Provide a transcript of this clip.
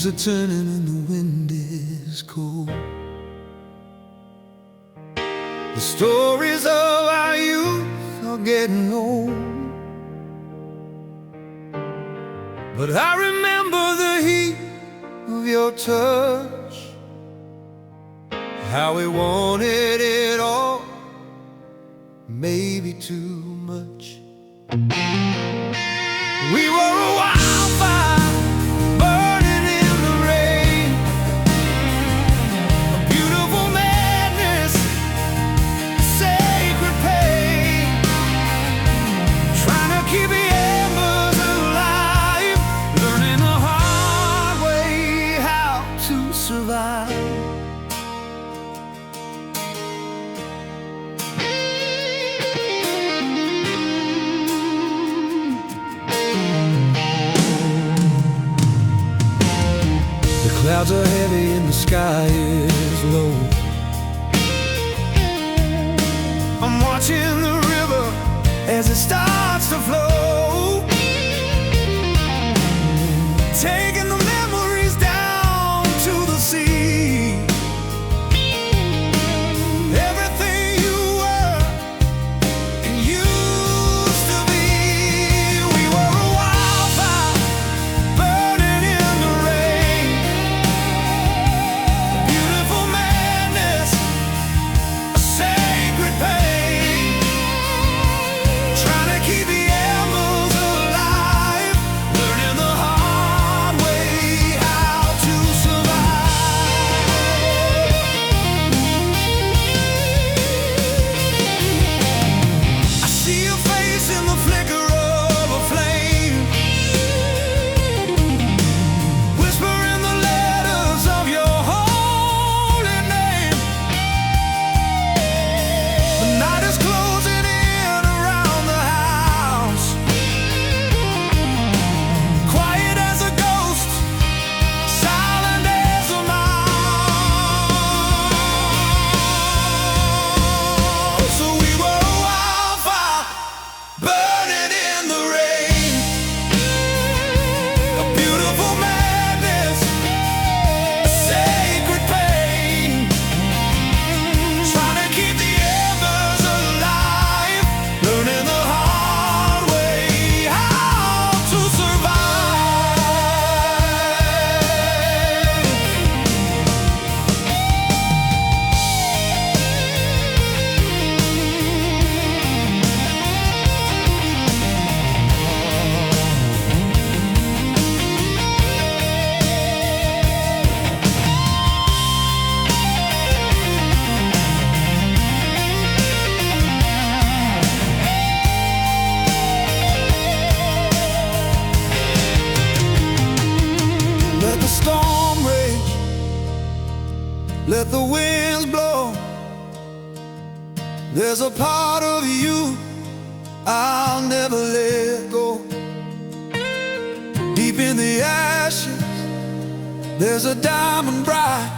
leaves are turning and the wind is cold. The stories of our youth are getting old, but I remember the heat of your touch, how we wanted it all, maybe too much. We were a wildfire burning in the rain, a beautiful madness, sacred pain, trying to keep the embers alive, learning the hard way how to survive. Clouds are heavy and the sky is low. I'm watching the river as it starts to flow, taking the memories down to the sea. Everything you were and used to be. We were a wildfire burning in the rain, beautiful madness, a sacred pain, trying to keep the embers alive, learning the hard way how to survive. I see your face in the flicker of a flame, whispering the letters of your holy name. The night is closing in around the house, quiet as a ghost, silent as a mouse. So we were a wildfire burning in the rain, a beautiful madness, a sacred pain, trying to keep the embers alive, learning the hard way how to survive. Let the storm rage, let the winds blow. There's a part of you I'll never let go. Deep in the ashes, there's a diamond bright,